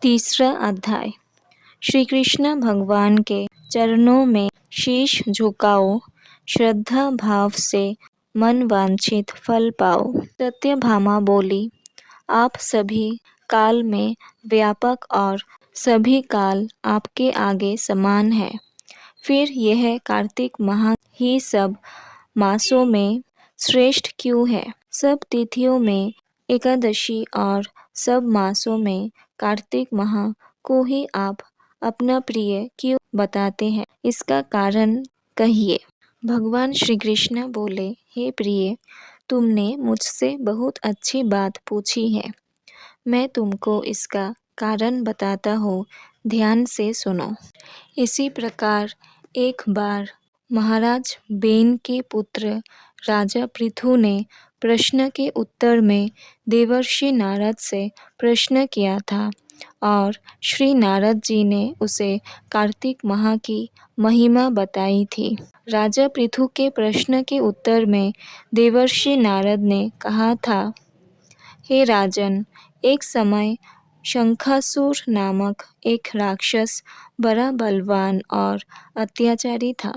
तीसरा अध्याय। श्री कृष्ण भगवान के चरणों में शीश झुकाओ, श्रद्धा भाव से मन वांछित फल पाओ। सत्यभामा बोली, आप सभी काल में व्यापक और सभी काल आपके आगे समान है। फिर यह कार्तिक माह ही सब मासों में श्रेष्ठ क्यों है? सब तिथियों में एकादशी और सब मासों में कार्तिक माह को ही आप अपना प्रिय क्यों बताते हैं? इसका कारण कहिए। भगवान श्री कृष्ण बोले, हे प्रिय, तुमने मुझसे बहुत अच्छी बात पूछी है। मैं तुमको इसका कारण बताता हूँ, ध्यान से सुनो। इसी प्रकार एक बार महाराज बेन के पुत्र राजा पृथु ने प्रश्न के उत्तर में देवर्षि नारद से प्रश्न किया था और श्री नारद जी ने उसे कार्तिक माह की महिमा बताई थी। राजा पृथु के प्रश्न के उत्तर में देवर्षि नारद ने कहा था, हे राजन, एक समय शंखासुर नामक एक राक्षस बड़ा बलवान और अत्याचारी था।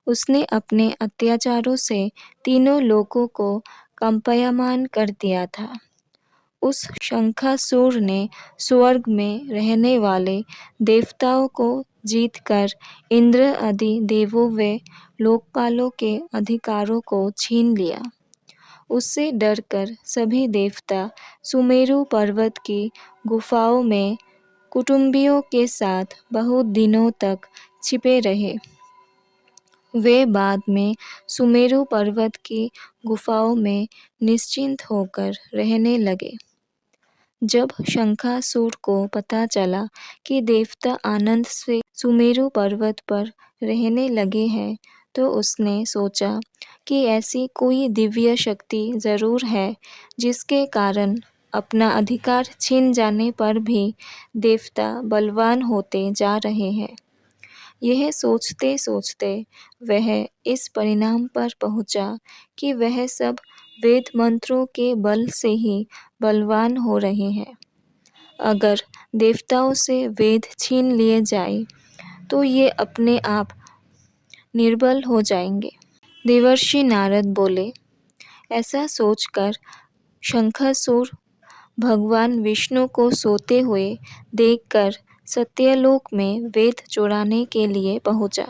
उसने अपने अत्याचारों से तीनों लोकों को कंपायमान कर दिया था। उस शंखासुर ने स्वर्ग में रहने वाले देवताओं को जीतकर इंद्र आदि देवों व लोकपालों के अधिकारों को छीन लिया। उससे डरकर सभी देवता सुमेरु पर्वत की गुफाओं में कुटुंबियों के साथ बहुत दिनों तक छिपे रहे। वे बाद में सुमेरु पर्वत की गुफाओं में निश्चिंत होकर रहने लगे। जब शंखासुर को पता चला कि देवता आनंद से सुमेरु पर्वत पर रहने लगे हैं, तो उसने सोचा कि ऐसी कोई दिव्य शक्ति जरूर है जिसके कारण अपना अधिकार छीन जाने पर भी देवता बलवान होते जा रहे हैं। यह सोचते सोचते वह इस परिणाम पर पहुंचा कि वह सब वेद मंत्रों के बल से ही बलवान हो रहे हैं। अगर देवताओं से वेद छीन लिए जाए तो ये अपने आप निर्बल हो जाएंगे। देवर्षि नारद बोले, ऐसा सोचकर शंखासुर भगवान विष्णु को सोते हुए देखकर सत्यलोक में वेद चुराने के लिए पहुंचा।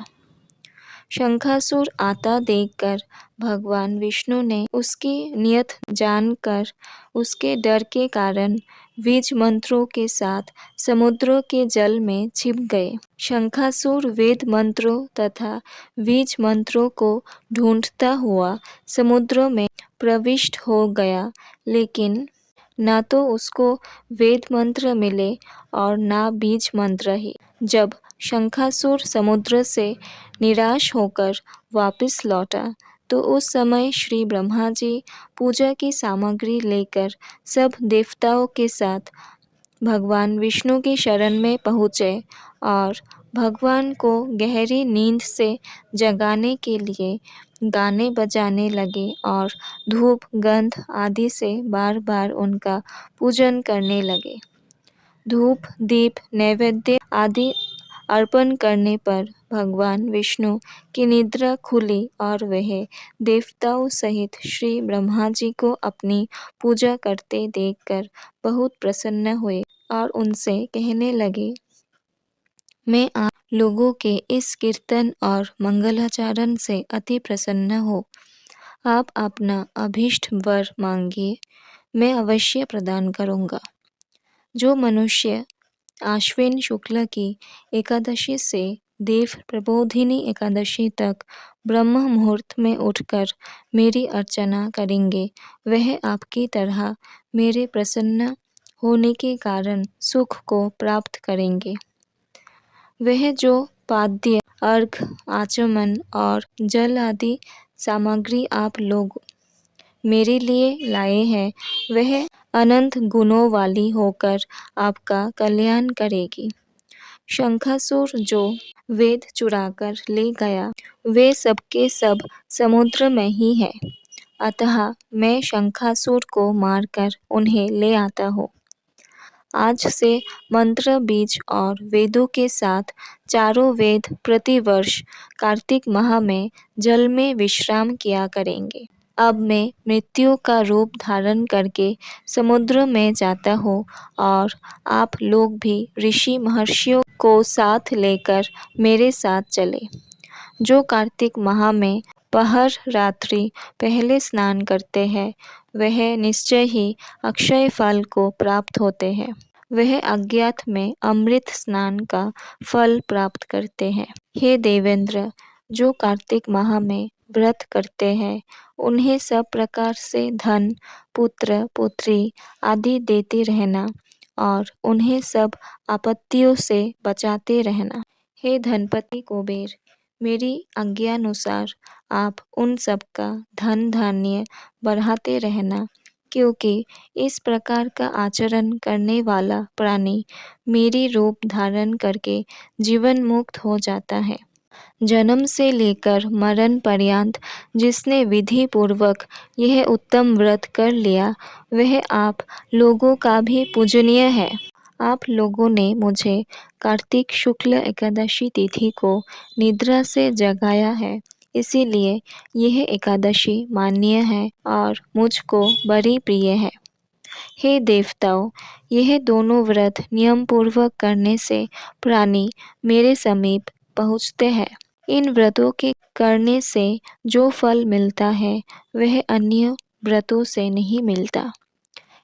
शंखासुर आता देखकर भगवान विष्णु ने उसकी नियत जानकर उसके डर के कारण बीज मंत्रों के साथ समुद्र के जल में छिप गए। शंखासुर वेद मंत्रों तथा बीज मंत्रों को ढूंढता हुआ समुद्र में प्रविष्ट हो गया, लेकिन ना तो उसको वेद मंत्र मिले और ना बीज मंत्र ही। जब शंखासुर समुद्र से निराश होकर वापस लौटा तो उस समय श्री ब्रह्मा जी पूजा की सामग्री लेकर सब देवताओं के साथ भगवान विष्णु की शरण में पहुँचे और भगवान को गहरी नींद से जगाने के लिए गाने बजाने लगे और धूप गंध आदि से बार बार उनका पूजन करने लगे। धूप दीप नैवेद्य आदि अर्पण करने पर भगवान विष्णु की निद्रा खुली और वह देवताओं सहित श्री ब्रह्मा जी को अपनी पूजा करते देखकर बहुत प्रसन्न हुए और उनसे कहने लगे, मैं आप लोगों के इस कीर्तन और मंगलाचरण से अति प्रसन्न हूँ। आप अपना अभीष्ट वर मांगिए, मैं अवश्य प्रदान करूँगा। जो मनुष्य आश्विन शुक्ल की एकादशी से देव प्रबोधिनी एकादशी तक ब्रह्म मुहूर्त में उठकर मेरी अर्चना करेंगे, वह आपकी तरह मेरे प्रसन्न होने के कारण सुख को प्राप्त करेंगे। वह जो पाद्य अर्घ आचमन और जल आदि सामग्री आप लोग मेरे लिए लाए हैं, वह अनंत गुणों वाली होकर आपका कल्याण करेगी। शंखासुर जो वेद चुराकर ले गया, वे सबके सब समुद्र में ही है। अतः मैं शंखासुर को मारकर उन्हें ले आता हूँ। आज से मंत्र बीज और वेदों के साथ चारों वेद प्रतिवर्ष कार्तिक माह में जल में विश्राम किया करेंगे। अब मैं मृत्यु का रूप धारण करके समुद्र में जाता हूँ और आप लोग भी ऋषि महर्षियों को साथ लेकर मेरे साथ चले। जो कार्तिक माह में पहर रात्रि पहले स्नान करते हैं वह निश्चय ही अक्षय फल को प्राप्त होते हैं। वह अज्ञात में अमृत स्नान का फल प्राप्त करते हैं। हे देवेंद्र, जो कार्तिक माह में व्रत करते हैं उन्हें सब प्रकार से धन, पुत्र पुत्री आदि देते रहना और उन्हें सब आपत्तियों से बचाते रहना। हे धनपति कुबेर, मेरी आज्ञानुसार आप उन सब का धन धान्य बढ़ाते रहना, क्योंकि इस प्रकार का आचरण करने वाला प्राणी मेरी रूप धारण करके जीवन मुक्त हो जाता है। जन्म से लेकर मरण पर्यंत जिसने विधि पूर्वक यह उत्तम व्रत कर लिया वह आप लोगों का भी पूजनीय है। आप लोगों ने मुझे कार्तिक शुक्ल एकादशी तिथि को निद्रा से जगाया है, इसीलिए यह एकादशी मान्य है और मुझको बड़ी प्रिय है। हे देवताओं, यह दोनों व्रत नियम पूर्वक करने से प्राणी मेरे समीप पहुँचते हैं। इन व्रतों के करने से जो फल मिलता है वह अन्य व्रतों से नहीं मिलता।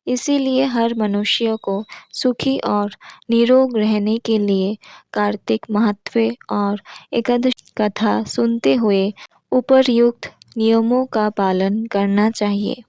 इसीलिए हर मनुष्य को सुखी और निरोग रहने के लिए कार्तिक महत्व और एकादशी कथा सुनते हुए उपर्युक्त नियमों का पालन करना चाहिए।